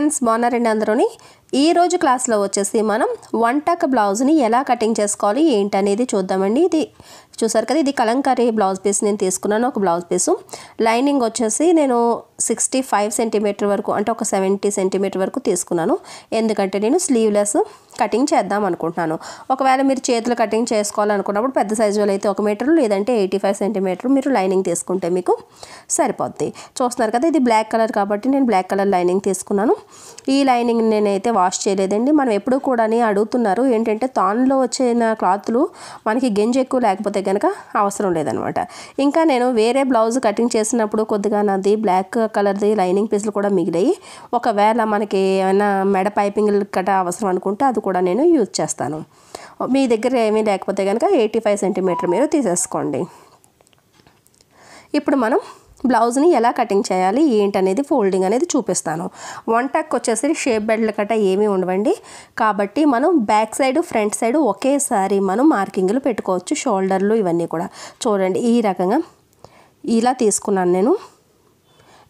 Friends, బాగున్నారండి అందరూని. ఈ రోజు క్లాస్లో వచ్చేసి మనం వన్ టక్ బ్లౌజ్ని ఎలా కటింగ్ చేసుకోవాలి ఏంటి అనేది చూద్దామండి. ఇది చూసారు కదా, ఇది కలంకారీ బ్లౌజ్ పీస్ నేను తీసుకున్నాను. ఒక బ్లౌజ్ పీసు లైనింగ్ వచ్చేసి నేను 65 సెంటీమీటర్ వరకు, అంటే ఒక 70 సెంటీమీటర్ వరకు తీసుకున్నాను. ఎందుకంటే నేను స్లీవ్లెస్ కటింగ్ చేద్దాం అనుకుంటున్నాను. ఒకవేళ మీరు చేతులు కటింగ్ చేసుకోవాలనుకున్నప్పుడు పెద్ద సైజు వాళ్ళు అయితే 1 మీటర్ లేదంటే 85 సెంటీమీటర్ మీరు లైనింగ్ తీసుకుంటే మీకు సరిపోద్ది. చూస్తున్నారు కదా, ఇది బ్లాక్ కలర్ కాబట్టి నేను బ్లాక్ కలర్ లైనింగ్ తీసుకున్నాను. ఈ లైనింగ్ నేనైతే వాష్ చేయలేదండి. మనం ఎప్పుడు కూడా అడుగుతున్నారు ఏంటంటే తాన్లో వచ్చిన క్లాత్లు మనకి గెంజి ఎక్కువ లేకపోతే కనుక అవసరం లేదనమాట. ఇంకా నేను వేరే బ్లౌజ్ కటింగ్ చేసినప్పుడు కొద్దిగా నాది బ్లాక్ కలర్ది లైనింగ్ పీసులు కూడా మిగిలాయి. ఒకవేళ మనకి ఏమైనా మెడ పైపింగ్ కట్ట అవసరం అనుకుంటే అది కూడా నేను యూజ్ చేస్తాను. మీ దగ్గర ఏమీ లేకపోతే కనుక 85 సెంటీమీటర్ మీరు తీసేసుకోండి. ఇప్పుడు మనం బ్లౌజ్ని ఎలా కటింగ్ చేయాలి ఏంటనేది ఫోల్డింగ్ అనేది చూపిస్తాను. వన్ టక్ వచ్చేసి షేప్ బెల్ట్ కట్ట ఏమీ ఉండవండి. కాబట్టి మనం బ్యాక్ సైడ్ ఫ్రంట్ సైడ్ ఒకేసారి మనం మార్కింగ్లు పెట్టుకోవచ్చు. షోల్డర్లు ఇవన్నీ కూడా చూడండి, ఈ రకంగా ఇలా తీసుకున్నాను నేను.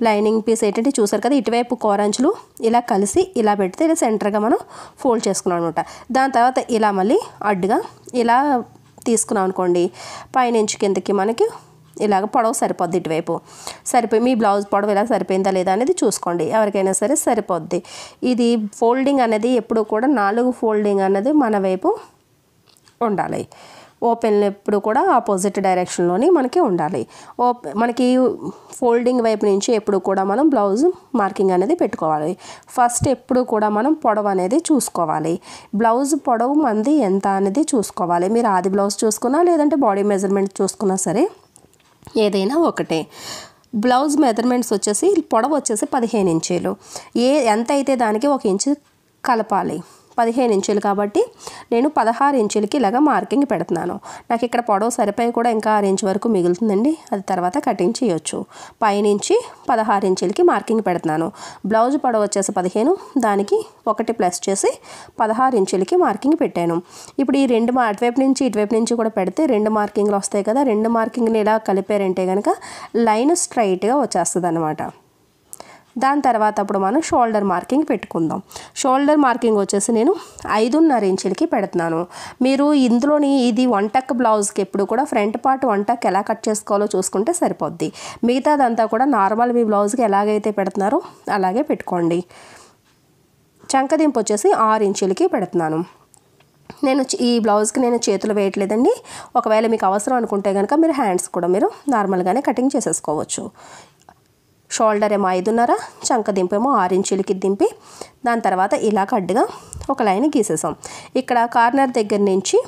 లైనింగ్ పీస్ ఏంటంటే చూసారు కదా, ఇటువైపు కోరంచులు ఇలా కలిసి ఇలా పెడితే ఇలా సెంటర్గా మనం ఫోల్డ్ చేసుకున్నాం అనమాట. దాని తర్వాత ఇలా మళ్ళీ అడ్డుగా ఇలా తీసుకున్నాం అనుకోండి, పైనుంచి కిందకి మనకి ఇలాగ పొడవు సరిపోద్ది. ఇటువైపు సరిపోయి మీ బ్లౌజ్ పొడవు ఇలా సరిపోయిందా లేదా అనేది చూసుకోండి. ఎవరికైనా సరే సరిపోద్ది. ఇది ఫోల్డింగ్ అనేది ఎప్పుడు కూడా 4 ఫోల్డింగ్ అనేది మన వైపు ఉండాలి. ఓపెన్ ఎప్పుడు కూడా ఆపోజిట్ డైరెక్షన్లోని మనకి ఉండాలి. మనకి ఫోల్డింగ్ వైపు నుంచి ఎప్పుడు కూడా మనం బ్లౌజ్ మార్కింగ్ అనేది పెట్టుకోవాలి. ఫస్ట్ ఎప్పుడు కూడా మనం పొడవు అనేది చూసుకోవాలి. బ్లౌజ్ పొడవు మంది ఎంత అనేది చూసుకోవాలి. మీరు ఆది బ్లౌజ్ చూసుకున్నా లేదంటే బాడీ మెజర్మెంట్ చూసుకున్నా సరే ఏదైనా ఒకటే. బ్లౌజ్ మెజర్మెంట్స్ వచ్చేసి పొడవు వచ్చేసి 15 ఇంచీలు. ఎంత అయితే దానికి 1 ఇంచు కలపాలి. 15 ఇంచులు కాబట్టి నేను 16 ఇంచులకి ఇలాగ మార్కింగ్ పెడుతున్నాను. నాకు ఇక్కడ పొడవు సరిపోయి కూడా ఇంకా 6 ఇంచు వరకు మిగులుతుందండి. అది తర్వాత కటింగ్ చేయొచ్చు. పైనుంచి 16 ఇంచులకి మార్కింగ్ పెడుతున్నాను. బ్లౌజ్ పొడవు వచ్చేసి 15, దానికి 1 ప్లస్ చేసి 16 ఇంచులకి మార్కింగ్ పెట్టాను. ఇప్పుడు ఈ రెండు అటువైపు నుంచి ఇటువైపు నుంచి కూడా పెడితే 2 మార్కింగ్లు వస్తాయి కదా. 2 మార్కింగ్ని ఇలా కలిపారంటే కనుక లైన్ స్ట్రైట్గా వచ్చేస్తుంది అన్నమాట. దాని తర్వాత అప్పుడు మనం షోల్డర్ మార్కింగ్ పెట్టుకుందాం. షోల్డర్ మార్కింగ్ వచ్చేసి నేను 5.5 ఇంచులకి పెడుతున్నాను. మీరు ఇందులోని ఇది వన్ టక్ బ్లౌజ్కి ఎప్పుడు కూడా ఫ్రంట్ పార్ట్ వన్ టక్ ఎలా కట్ చేసుకోవాలో చూసుకుంటే సరిపోద్ది. మిగతాదంతా కూడా నార్మల్ మీ బ్లౌజ్కి ఎలాగైతే పెడుతున్నారో అలాగే పెట్టుకోండి. చంకదింపు వచ్చేసి 6 ఇంచులకి పెడుతున్నాను. నేను ఈ బ్లౌజ్కి నేను చేతులు వేయట్లేదండి. ఒకవేళ మీకు అవసరం అనుకుంటే కనుక మీరు హ్యాండ్స్ కూడా మీరు నార్మల్గానే కటింగ్ చేసేసుకోవచ్చు. షోల్డర్ ఏమో 5.5, చంక దింపేమో 6 ఇంచులకి దింపి దాని తర్వాత ఇలా అడ్డుగా ఒక లైన్ గీసేసాం. ఇక్కడ కార్నర్ దగ్గర నుంచి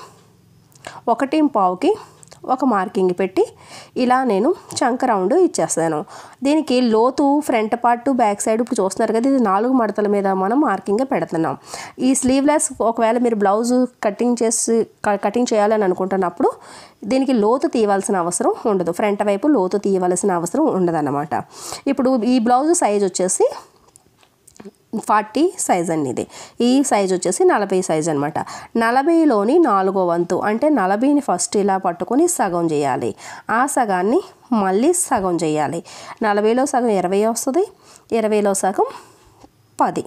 1.5కి ఒక మార్కింగ్ పెట్టి ఇలా నేను చంక రౌండ్ ఇచ్చేస్తాను. దీనికి లోతు ఫ్రంట్ పార్ట్ బ్యాక్ సైడ్ ఇప్పుడు చూస్తున్నారు కదా, ఇది 4 మడతల మీద మనం మార్కింగ్ పెడుతున్నాం. ఈ స్లీవ్లెస్ ఒకవేళ మీరు బ్లౌజ్ కటింగ్ చేయాలని అనుకుంటున్నప్పుడు దీనికి లోతు తీయవలసిన అవసరం ఉండదు. ఫ్రంట్ వైపు లోతు తీయవలసిన అవసరం ఉండదన్నమాట. ఇప్పుడు ఈ బ్లౌజ్ సైజ్ వచ్చేసి 40 సైజ్ అండి. ఇది ఈ సైజ్ వచ్చేసి 40 సైజ్ అనమాట. 40లోని 4వ వంతు అంటే 40ని ఫస్ట్ ఇలా పట్టుకొని సగం చేయాలి. ఆ సగాన్ని మళ్ళీ సగం చేయాలి. 40లో సగం 20 వస్తుంది, 20లో సగం 10.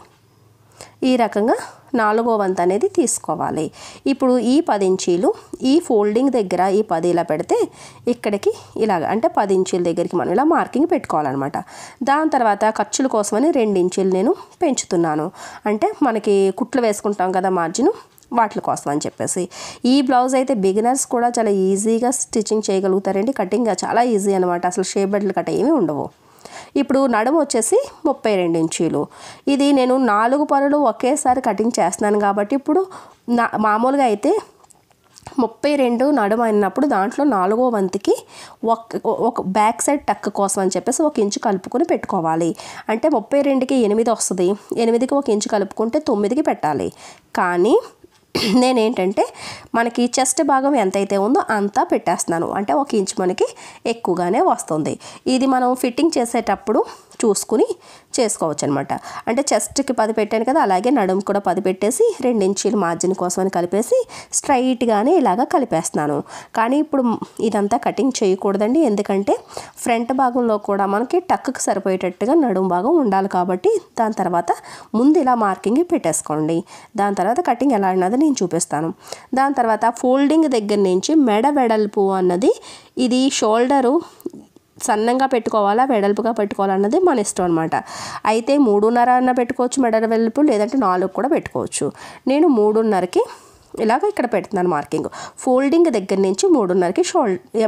ఈ రకంగా 4వ వంతు అనేది తీసుకోవాలి. ఇప్పుడు ఈ 10 ఇంచీలు ఈ ఫోల్డింగ్ దగ్గర ఈ 10 ఇలా పెడితే ఇక్కడికి ఇలాగ అంటే 10 ఇంచీల దగ్గరికి మనం ఇలా మార్కింగ్ పెట్టుకోవాలన్నమాట. దాని తర్వాత ఖర్చుల కోసమని 2 ఇంచీలు నేను పెంచుతున్నాను. అంటే మనకి కుట్లు వేసుకుంటాం కదా మార్జిన్, వాటి కోసం అని చెప్పేసి. ఈ బ్లౌజ్ అయితే బిగినర్స్ కూడా చాలా ఈజీగా స్టిచ్చింగ్ చేయగలుగుతారండి. కటింగ్ చాలా ఈజీ అనమాట. అసలు షేప్ బెల్ట్లు కట్ట ఏమీ ఉండవు. ఇప్పుడు నడుము వచ్చేసి 32 ఇంచీలు. ఇది నేను 4 పనులు ఒకేసారి కటింగ్ చేస్తున్నాను కాబట్టి ఇప్పుడు మామూలుగా అయితే 32 నడుము అయినప్పుడు దాంట్లో 4వ వంతుకి ఒక బ్యాక్ సైడ్ టక్ కోసం అని చెప్పేసి 1 ఇంచు కలుపుకొని పెట్టుకోవాలి. అంటే 32కి 8 వస్తుంది. 8కి 1 ఇంచు కలుపుకుంటే 9కి పెట్టాలి. కానీ నేనేంటంటే మనకి చెస్ట్ భాగం ఎంతైతే ఉందో అంతా పెట్టేస్తున్నాను. అంటే 1 ఇంచు మనకి ఎక్కువగానే వస్తుంది. ఇది మనం ఫిట్టింగ్ చేసేటప్పుడు చూసుకుని చేసుకోవచ్చు అనమాట. అంటే చెస్ట్కి 10 పెట్టాను కదా, అలాగే నడుము కూడా 10 పెట్టేసి 2 ఇంచీలు మార్జిన్ కోసమని కలిపేసి స్ట్రైట్గానే ఇలాగ కలిపేస్తున్నాను. కానీ ఇప్పుడు ఇదంతా కటింగ్ చేయకూడదండి, ఎందుకంటే ఫ్రంట్ భాగంలో కూడా మనకి టక్కి సరిపోయేటట్టుగా నడుము భాగం ఉండాలి కాబట్టి దాని తర్వాత ముందు ఇలా మార్కింగ్ పెట్టేసుకోండి. దాని తర్వాత కటింగ్ ఎలా అన్నది నేను చూపిస్తాను. దాని తర్వాత ఫోల్డింగ్ దగ్గర నుంచి మెడ వెడల్పు అన్నది, ఇది షోల్డరు సన్నంగా పెట్టుకోవాలా వెడల్పుగా పెట్టుకోవాలన్నది మన ఇష్టం అనమాట. అయితే 3.5 అన్న పెట్టుకోవచ్చు మెడ వెడల్పు, లేదంటే 4 కూడా పెట్టుకోవచ్చు. నేను 3.5కి ఇలాగ ఇక్కడ పెడుతున్నాను మార్కింగ్. ఫోల్డింగ్ దగ్గర నుంచి 3.5కి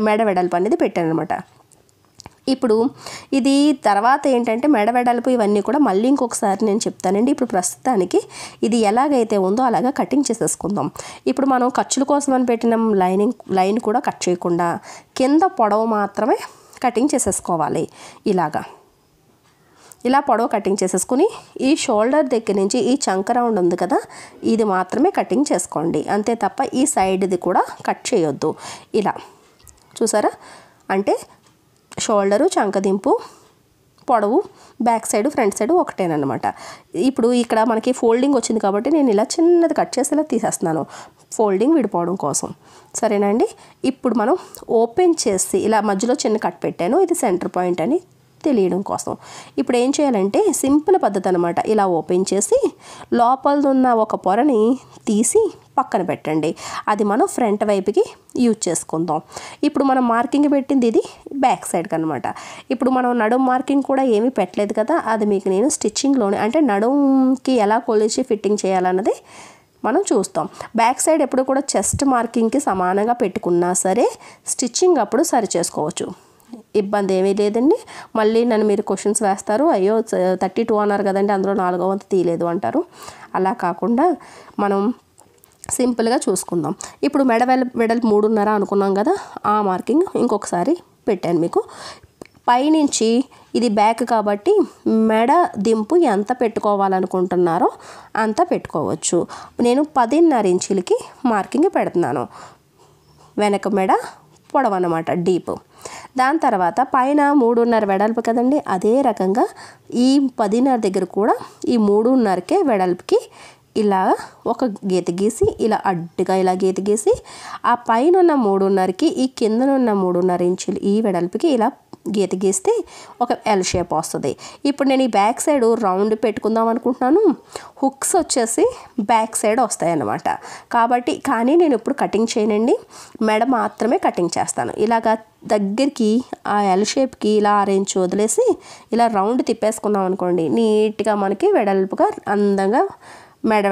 మెడ వెడల్పు అనేది పెట్టాను అనమాట. ఇప్పుడు ఇది తర్వాత ఏంటంటే మెడ వెడల్పు ఇవన్నీ కూడా మళ్ళీ ఇంకొకసారి నేను చెప్తానండి. ఇప్పుడు ప్రస్తుతానికి ఇది ఎలాగైతే ఉందో అలాగా కటింగ్ చేసేసుకుందాం. ఇప్పుడు మనం ఖర్చుల కోసం అని పెట్టిన లైన్ కూడా కట్ చేయకుండా కింద పొడవు మాత్రమే కటింగ్ చేసేసుకోవాలి. ఇలా పొడవు కటింగ్ చేసేసుకుని ఈ షోల్డర్ దగ్గర నుంచి ఈ చంక రౌండ్ ఉంది కదా, ఇది మాత్రమే కటింగ్ చేసుకోండి. అంతే తప్ప ఈ సైడ్ది కూడా కట్ చేయొద్దు. ఇలా చూసారా, అంటే షోల్డరు, చంకదింపు, పొడవు బ్యాక్ సైడ్ ఫ్రంట్ సైడ్ ఒకటేనమాట. ఇప్పుడు ఇక్కడ మనకి ఫోల్డింగ్ వచ్చింది కాబట్టి నేను ఇలా చిన్నది కట్ చేసి ఇలా తీసేస్తున్నాను, ఫోల్డింగ్ విడిపోవడం కోసం. సరేనండి. ఇప్పుడు మనం ఓపెన్ చేసి ఇలా మధ్యలో చిన్న కట్ పెట్టాను, ఇది సెంటర్ పాయింట్ అని తెలియడం కోసం. ఇప్పుడు ఏం చేయాలంటే సింపుల్ పద్ధతి అనమాట. ఇలా ఓపెన్ చేసి లోపలదున్న ఒక పొరని తీసి పక్కన పెట్టండి. అది మనం ఫ్రంట్ వైపుకి యూజ్ చేసుకుందాం. ఇప్పుడు మనం మార్కింగ్ పెట్టింది ఇది బ్యాక్ సైడ్కి అనమాట. ఇప్పుడు మనం నడుము మార్కింగ్ కూడా ఏమీ పెట్టలేదు కదా, అది మీకు నేను స్టిచ్చింగ్లోనే అంటే నడుముకి ఎలా కొలిచి ఫిట్టింగ్ చేయాలన్నది మనం చూస్తాం. బ్యాక్ సైడ్ ఎప్పుడు కూడా చెస్ట్ మార్కింగ్కి సమానంగా పెట్టుకున్నా సరే స్టిచ్చింగ్ అప్పుడు సరి చేసుకోవచ్చు, ఇబ్బంది ఏమీ లేదండి. మళ్ళీ నన్ను మీరు క్వశ్చన్స్ వేస్తారు, అయ్యో 32 అన్నారు కదండి అందులో 4వ వంతు తీయలేదు అంటారు. అలా కాకుండా మనం సింపుల్గా చూసుకుందాం. ఇప్పుడు మెడ వెడల్పు 3.5 అనుకున్నాం కదా, ఆ మార్కింగ్ ఇంకొకసారి పెట్టాను మీకు. పైనుంచి ఇది బ్యాక్ కాబట్టి మెడ దింపు ఎంత పెట్టుకోవాలనుకుంటున్నారో అంత పెట్టుకోవచ్చు. నేను 10.5 ఇంచులకి మార్కింగ్ పెడుతున్నాను. వెనక మెడ పొడవు అన్నమాట, డీప్. దాని తర్వాత పైన 3.5 వెడల్పు కదండి, అదే రకంగా ఈ 10.5 దగ్గర కూడా ఈ 3.5కే వెడల్పుకి ఇలా ఒక గీత గీసి ఇలా అడ్డుగా ఇలా గీత గీసి ఆ పైన ఉన్న 3.5కి ఈ కిందనున్న 3.5 ఇంచులు ఈ వెడల్పుకి ఇలా గీత గీస్తే ఒక ఎల్ షేప్ వస్తుంది. ఇప్పుడు నేను ఈ బ్యాక్ సైడ్ రౌండ్ పెట్టుకుందాం అనుకుంటున్నాను. హుక్స్ వచ్చేసి బ్యాక్ సైడ్ వస్తాయి అన్నమాట. కాబట్టి కానీ నేను ఇప్పుడు కటింగ్ చేయనండి, మెడ మాత్రమే కటింగ్ చేస్తాను. ఇలాగా దగ్గరికి ఆ ఎల్ షేప్కి ఇలా 6 ఇంచు వదిలేసి ఇలా రౌండ్ తిప్పేసుకున్నాం అనుకోండి, నీట్గా మనకి వెడల్పుగా అందంగా మెడ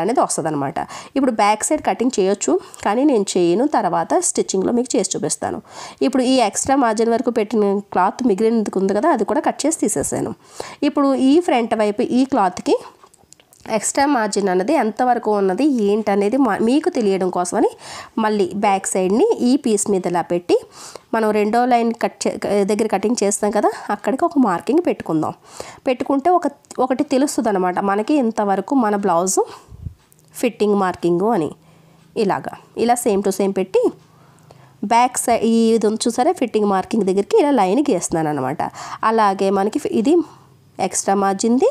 అనేది వస్తుంది అనమాట. ఇప్పుడు బ్యాక్ సైడ్ కటింగ్ చేయొచ్చు, కానీ నేను చేయను, తర్వాత స్టిచ్చింగ్లో మీకు చేసి చూపిస్తాను. ఇప్పుడు ఈ ఎక్స్ట్రా మార్జిన్ వరకు పెట్టిన క్లాత్ మిగిలినది ఉంది కదా, అది కూడా కట్ చేసి తీసేసాను. ఇప్పుడు ఈ ఫ్రంట్ వైపు ఈ క్లాత్కి ఎక్స్ట్రా మార్జిన్ అన్నది ఎంతవరకు ఉన్నది ఏంటనేది మీకు తెలియడం కోసమని మళ్ళీ బ్యాక్ సైడ్ని ఈ పీస్ మీద ఇలా పెట్టి మనం రెండో లైన్ దగ్గర కటింగ్ చేస్తాం కదా, అక్కడికి ఒక మార్కింగ్ పెట్టుకుందాం. పెట్టుకుంటే ఒకటి తెలుస్తుంది అనమాట మనకి ఇంతవరకు మన బ్లౌజు ఫిట్టింగ్ మార్కింగు అని. ఇలా సేమ్ టు సేమ్ పెట్టి బ్యాక్ సైడ్ ఇది చూసారా ఫిట్టింగ్ మార్కింగ్ దగ్గరికి ఇలా లైన్ గీస్తున్నాను అనమాట. అలాగే మనకి ఇది ఎక్స్ట్రా మార్జిన్ది,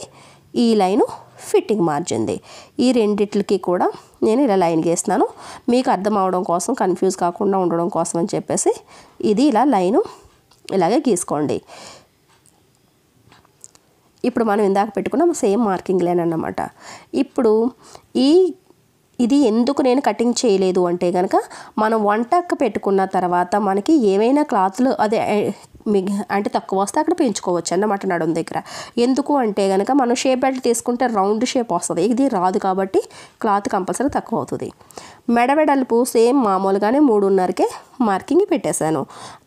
ఈ లైను ఫిట్టింగ్ మార్జిన్ది. ఈ రెండిట్లకి కూడా నేను ఇలా లైన్ గీస్తున్నాను. మీకు అర్థం అవడం కోసం, కన్ఫ్యూజ్ కాకుండా ఉండడం కోసం అని చెప్పేసి ఇది ఇలా లైను ఇలాగే గీసుకోండి. ఇప్పుడు మనం ఇందాక పెట్టుకున్న సేమ్ మార్కింగ్ లైన్ అన్నమాట. ఇప్పుడు ఇది ఎందుకు నేను కటింగ్ చేయలేదు అంటే కనుక మనం వంటక్క పెట్టుకున్న తర్వాత మనకి ఏమైనా క్లాత్లు అదే అంటే తక్కువ వస్తే అక్కడ పెంచుకోవచ్చు అన్నమాట నడుము దగ్గర. ఎందుకు అంటే కనుక మనం షేప్ బెల్ట్ తీసుకుంటే రౌండ్ షేప్ వస్తుంది, ఇది రాదు కాబట్టి క్లాత్ కంపల్సరీ తక్కువ అవుతుంది. మెడ వెడల్పు సేమ్ మామూలుగానే 3.5కే మార్కింగ్ పెట్టేశాను.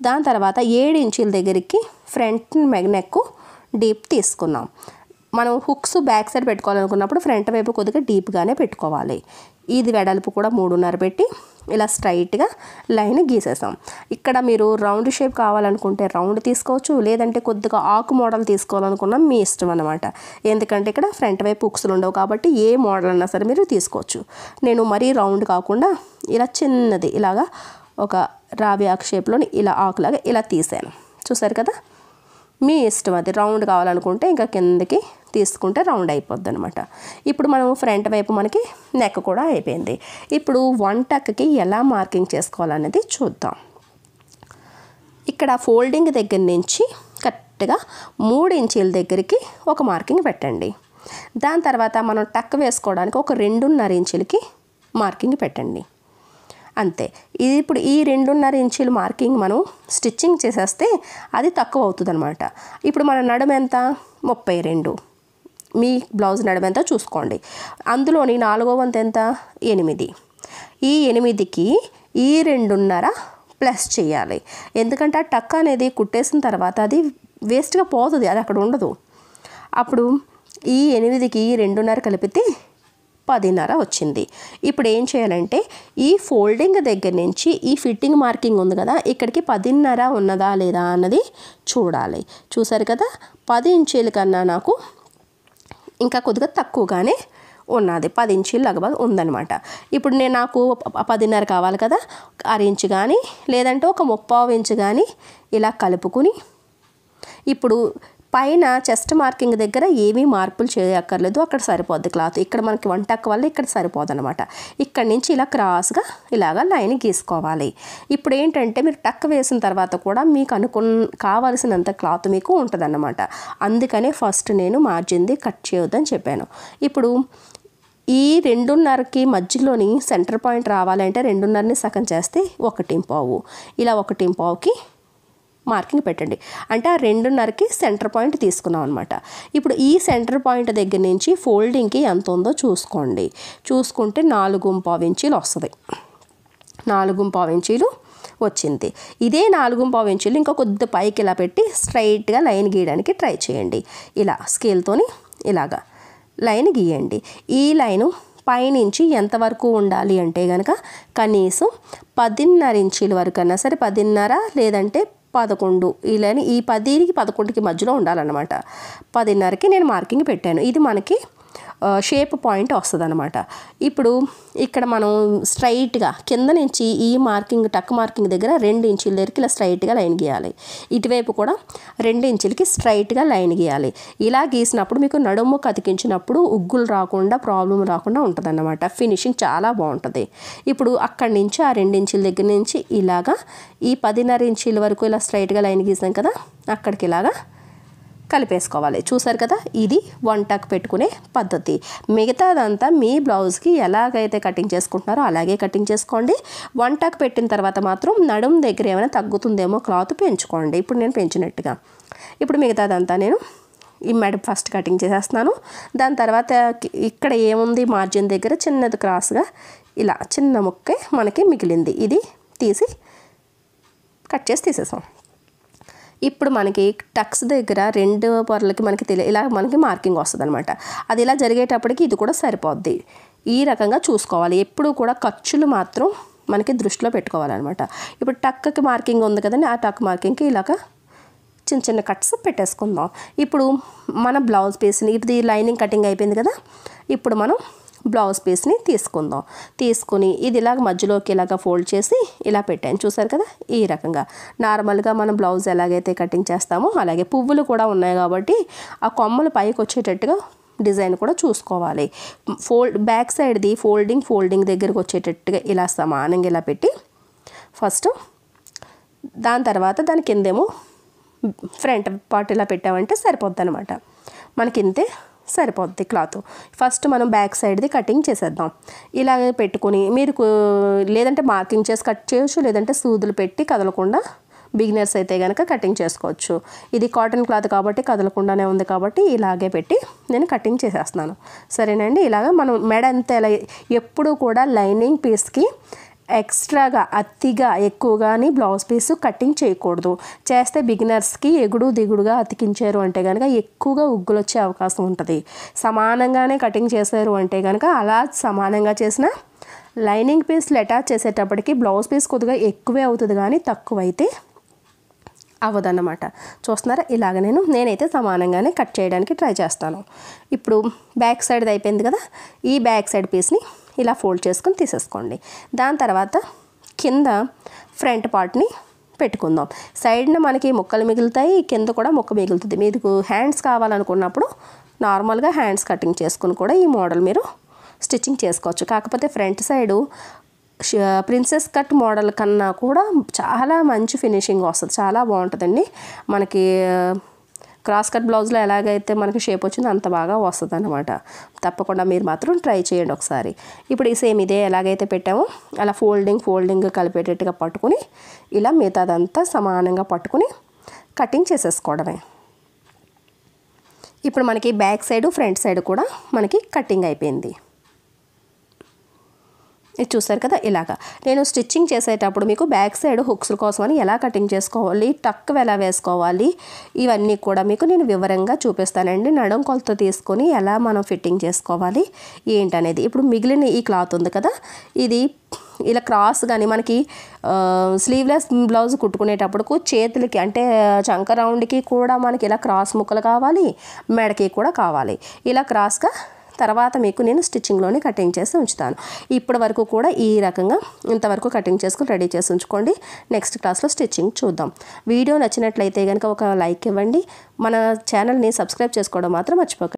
దాని తర్వాత 7 ఇంచుల దగ్గరికి ఫ్రంట్ నెక్ డీప్ తీసుకున్నాం. మనం హుక్స్ బ్యాక్ సైడ్ పెట్టుకోవాలనుకున్నప్పుడు ఫ్రంట్ వైపు కొద్దిగా డీప్గానే పెట్టుకోవాలి. ఇది వెడల్పు కూడా 3.5 పెట్టి ఇలా స్ట్రైట్గా లైన్ గీసేసాం. ఇక్కడ మీరు రౌండ్ షేప్ కావాలనుకుంటే రౌండ్ తీసుకోవచ్చు, లేదంటే కొద్దిగా ఆకు మోడల్ తీసుకోవాలనుకున్నా మీ ఇష్టం అనమాట. ఎందుకంటే ఇక్కడ ఫ్రంట్ వైపు హుక్స్లు ఉండవు కాబట్టి ఏ మోడల్ అన్నా సరే మీరు తీసుకోవచ్చు. నేను మరీ రౌండ్ కాకుండా ఇలా చిన్నది ఇలాగా ఒక రావి ఆకు షేప్లోని ఇలా ఆకులాగా ఇలా తీసాను, చూసారు కదా. మీ ఇష్టం, అది రౌండ్ కావాలనుకుంటే ఇంకా కిందకి తీసుకుంటే రౌండ్ అయిపోద్ది అనమాట. ఇప్పుడు మనం ఫ్రంట్ వైపు మనకి నెక్ కూడా అయిపోయింది. ఇప్పుడు 1 టక్కి ఎలా మార్కింగ్ చేసుకోవాలనేది చూద్దాం. ఇక్కడ ఫోల్డింగ్ దగ్గర నుంచి కరెక్ట్గా 3 ఇంచీల దగ్గరికి ఒక మార్కింగ్ పెట్టండి. దాని తర్వాత మనం టక్ వేసుకోవడానికి ఒక 2.5 ఇంచులకి మార్కింగ్ పెట్టండి. అంతే. ఇది ఇప్పుడు ఈ 2.5 ఇంచుల మార్కింగ్ మనం స్టిచ్చింగ్ చేసేస్తే అది తక్కువ అవుతుంది అనమాట. ఇప్పుడు మన నడుము ఎంత? 32. మీ బ్లౌజ్ నడుము ఎంత చూసుకోండి. అందులోని 4వ వంతు ఎంత? 8. ఈ 8కి ఈ 2.5 ప్లస్ చేయాలి. ఎందుకంటే ఆ టక్ అనేది కుట్టేసిన తర్వాత అది వేస్ట్గా పోతుంది, అది అక్కడ ఉండదు. అప్పుడు ఈ 8కి 2.5 కలిపితే 10.5 వచ్చింది. ఇప్పుడు ఏం చేయాలంటే ఈ ఫోల్డింగ్ దగ్గర నుంచి ఈ ఫిట్టింగ్ మార్కింగ్ ఉంది కదా, ఇక్కడికి 10.5 ఉన్నదా లేదా అన్నది చూడాలి. చూసారు కదా, 10 ఇంచీల కన్నా నాకు ఇంకా కొద్దిగా తక్కువగానే ఉన్నది, 10 ఇంచీలు లగభగ్ ఉందన్నమాట. ఇప్పుడు నాకు 10.5 కావాలి కదా, 1/2 ఇంచు కానీ లేదంటే ఒక 3/4 ఇంచు కానీ ఇలా కలుపుకుని ఇప్పుడు పైన చెస్ట్ మార్కింగ్ దగ్గర ఏమీ మార్పులు చేయక్కర్లేదు, అక్కడ సరిపోద్ది క్లాత్. ఇక్కడ మనకి 1 టక్ వల్ల ఇక్కడ సరిపోదు అనమాట. ఇక్కడ నుంచి ఇలా క్రాస్గా ఇలాగ లైన్ గీసుకోవాలి. ఇప్పుడు ఏంటంటే మీరు టక్ వేసిన తర్వాత కూడా మీకు కావాల్సినంత క్లాత్ మీకు ఉంటుందన్నమాట. అందుకనే ఫస్ట్ నేను మార్జిన్ది కట్ చేయొద్దని చెప్పాను. ఇప్పుడు ఈ 2.5కి మధ్యలోని సెంటర్ పాయింట్ రావాలంటే 2.5ని సగం చేస్తే 1.5, ఇలా 1.5కి మార్కింగ్ పెట్టండి. అంటే ఆ 2.5కి సెంటర్ పాయింట్ తీసుకున్నాం అనమాట. ఇప్పుడు ఈ సెంటర్ పాయింట్ దగ్గర నుంచి ఫోల్డింగ్కి ఎంత ఉందో చూసుకోండి. చూసుకుంటే 4.5 ఇంచీలు వస్తుంది. 4.5 ఇంచీలు వచ్చింది. ఇదే 4.5 ఇంచీలు ఇంకా కొద్ది పైకి ఇలా పెట్టి స్ట్రైట్గా లైన్ గీయడానికి ట్రై చేయండి. ఇలా స్కేల్తోని ఇలాగా లైన్ గీయండి. ఈ లైను పైనుంచి ఎంతవరకు ఉండాలి అంటే కనుక కనీసం 10.5 ఇంచీల వరకు అన్నా సరే, 10.5 లేదంటే 11, ఈ లైన్ ఈ 10కి 11కి మధ్యలో ఉండాలన్నమాట. 10.5కి నేను మార్కింగ్ పెట్టాను. ఇది మనకి షేప్ పాయింట్ వస్తుంది అనమాట. ఇప్పుడు ఇక్కడ మనం స్ట్రైట్గా కింద నుంచి ఈ మార్కింగ్ టక్ మార్కింగ్ దగ్గర 2 ఇంచుల దగ్గరికి ఇలా స్ట్రైట్గా లైన్ గీయాలి. ఇటువైపు కూడా 2 ఇంచులకి స్ట్రైట్గా లైన్ గీయాలి. ఇలా గీసినప్పుడు మీకు నడుము కతికించినప్పుడు ఉగ్గులు రాకుండా ప్రాబ్లం రాకుండా ఉంటుంది అన్నమాట. ఫినిషింగ్ చాలా బాగుంటుంది. ఇప్పుడు అక్కడి నుంచి ఆ 2 ఇంచుల దగ్గర నుంచి ఇలాగా ఈ 10.5 ఇంచుల వరకు ఇలా స్ట్రైట్గా లైన్ గీసాం కదా, అక్కడికి ఇలాగా కలిపేసుకోవాలి. చూసారు కదా, ఇది 1 టక్ పెట్టుకునే పద్ధతి. మిగతాదంతా మీ బ్లౌజ్కి ఎలాగైతే కటింగ్ చేసుకుంటున్నారో అలాగే కటింగ్ చేసుకోండి. 1 టక్ పెట్టిన తర్వాత మాత్రం నడుం దగ్గర ఏమైనా తగ్గుతుందేమో క్లాత్ పెంచుకోండి. ఇప్పుడు నేను పెంచినట్టుగా. ఇప్పుడు మిగతాదంతా నేను ఈ మెడ ఫస్ట్ కటింగ్ చేసేస్తున్నాను. దాని తర్వాత ఇక్కడ ఏముంది మార్జిన్ దగ్గర చిన్నది క్రాస్గా ఇలా చిన్న ముక్కే మనకి మిగిలింది, ఇది తీసి కట్ చేసి తీసేసాం. ఇప్పుడు మనకి టక్స్ దగ్గర 2 పొరలకి మనకి ఇలా మనకి మార్కింగ్ వస్తుంది అనమాట. అది ఇలా జరిగేటప్పటికి ఇది కూడా సరిపోద్ది. ఈ రకంగా చూసుకోవాలి. ఎప్పుడు కూడా ఖర్చులు మాత్రం మనకి దృష్టిలో పెట్టుకోవాలన్నమాట. ఇప్పుడు టక్కి మార్కింగ్ ఉంది కదండి, ఆ టక్ మార్కింగ్కి ఇలాగ చిన్న చిన్న కట్స్ పెట్టేసుకుందాం. ఇప్పుడు మన బ్లౌజ్ పీస్ని, ఇది లైనింగ్ కటింగ్ అయిపోయింది కదా, ఇప్పుడు మనం బ్లౌజ్ పీస్ని తీసుకుని ఇది ఇలాగ మధ్యలోకి ఇలాగ ఫోల్డ్ చేసి ఇలా పెట్టాను. చూసారు కదా, ఈ రకంగా నార్మల్గా మనం బ్లౌజ్ ఎలాగైతే కటింగ్ చేస్తామో అలాగే. పువ్వులు కూడా ఉన్నాయి కాబట్టి ఆ కొమ్మలు పైకి వచ్చేటట్టుగా డిజైన్ కూడా చూసుకోవాలి. బ్యాక్ సైడ్ది ఫోల్డింగ్ దగ్గరకు వచ్చేటట్టుగా ఇలా సమానంగా ఇలా పెట్టి ఫస్ట్, దాని తర్వాత దాని కిందేమో ఫ్రంట్ పార్ట్ ఇలా పెట్టామంటే సరిపోద్ది అనమాట. మనకి ఇంతే సరిపోద్ది క్లాత్. ఫస్ట్ మనం బ్యాక్ సైడ్ది కటింగ్ చేసేద్దాం. ఇలాగే పెట్టుకుని మీరు లేదంటే మార్కింగ్ చేసి కట్ చేయొచ్చు, లేదంటే సూదులు పెట్టి కదలకుండా బిగినర్స్ అయితే కనుక కటింగ్ చేసుకోవచ్చు. ఇది కాటన్ క్లాత్ కాబట్టి కదలకుండానే ఉంది కాబట్టి ఇలాగే పెట్టి నేను కటింగ్ చేసేస్తున్నాను. సరేనండి. ఇలాగ మనం మెడ అంతా ఇలా ఎప్పుడు కూడా లైనింగ్ పీస్కి ఎక్స్ట్రాగా అతిగా ఎక్కువగాని బ్లౌజ్ పీస్ కటింగ్ చేయకూడదు. చేస్తే బిగినర్స్కి ఎగుడు దిగుడుగా అతికించారు అంటే కనుక ఎక్కువగా ఉగ్గులు వచ్చే అవకాశం ఉంటుంది. సమానంగానే కటింగ్ చేశారు అంటే కనుక అలా సమానంగా చేసిన లైనింగ్ పీస్లు అటాచ్ చేసేటప్పటికి బ్లౌజ్ పీస్ కొద్దిగా ఎక్కువే అవుతుంది కానీ తక్కువైతే అవ్వదన్నమాట. చూస్తున్నారా, ఇలాగ నేనైతే సమానంగానే కట్ చేయడానికి ట్రై చేస్తాను. ఇప్పుడు బ్యాక్ సైడ్ది అయిపోయింది కదా, ఈ బ్యాక్ సైడ్ పీస్ని ఇలా ఫోల్డ్ చేసుకొని తీసేసుకోండి. దాని తర్వాత కింద ఫ్రంట్ పార్ట్ని పెట్టుకుందాం. సైడ్న మనకి ముక్కలు మిగులుతాయి, కింద కూడా ముక్క మిగులుతుంది. మీకు హ్యాండ్స్ కావాలనుకున్నప్పుడు నార్మల్గా హ్యాండ్స్ కటింగ్ చేసుకుని కూడా ఈ మోడల్ మీరు స్టిచ్చింగ్ చేసుకోవచ్చు. కాకపోతే front side princess cut model కన్నా కూడా చాలా మంచి ఫినిషింగ్ వస్తుంది, చాలా బాగుంటుందండి. మనకి క్రాస్ కట్ బ్లౌజ్లో ఎలాగైతే మనకి షేప్ వచ్చిందో అంత బాగా వస్తుంది అనమాట. తప్పకుండా మీరు మాత్రం ట్రై చేయండి ఒకసారి. ఇప్పుడు ఈ సేమ్ ఇదే ఎలాగైతే పెట్టామో అలా ఫోల్డింగ్ కలిపేటట్టుగా పట్టుకుని ఇలా మిగతాదంతా సమానంగా పట్టుకుని కటింగ్ చేసేసుకోవడమే. ఇప్పుడు మనకి బ్యాక్ సైడ్ ఫ్రంట్ సైడ్ కూడా మనకి కటింగ్ అయిపోయింది. ఇది చూసారు కదా, ఇలాగా నేను స్టిచ్చింగ్ చేసేటప్పుడు మీకు బ్యాక్ సైడ్ హుక్స్ కోసమని ఎలా కటింగ్ చేసుకోవాలి, టక్ ఎలా వేసుకోవాలి, ఇవన్నీ కూడా మీకు నేను వివరంగా చూపిస్తానండి. నడుం కొలత తీసుకొని ఎలా మనం ఫిట్టింగ్ చేసుకోవాలి ఏంటనేది. ఇప్పుడు మిగిలిన ఈ క్లాత్ ఉంది కదా, ఇది ఇలా క్రాస్ కానీ మనకి స్లీవ్లెస్ బ్లౌజ్ కుట్టుకునేటప్పుడు చేతులకి అంటే చంక రౌండ్కి కూడా మనకి ఇలా క్రాస్ ముక్కలు కావాలి, మెడకి కూడా కావాలి. ఇలా క్రాస్గా తర్వాత మీకు నేను స్టిచ్చింగ్లోనే కటింగ్ చేసి ఉంచుతాను. ఇప్పటి వరకు కూడా ఈ రకంగా ఇంతవరకు కటింగ్ చేసుకుని రెడీ చేసి ఉంచుకోండి. నెక్స్ట్ క్లాస్లో స్టిచ్చింగ్ చూద్దాం. వీడియో నచ్చినట్లయితే కనుక ఒక లైక్ ఇవ్వండి. మన ఛానల్ని సబ్స్క్రైబ్ చేసుకోవడం మాత్రం మర్చిపోకండి.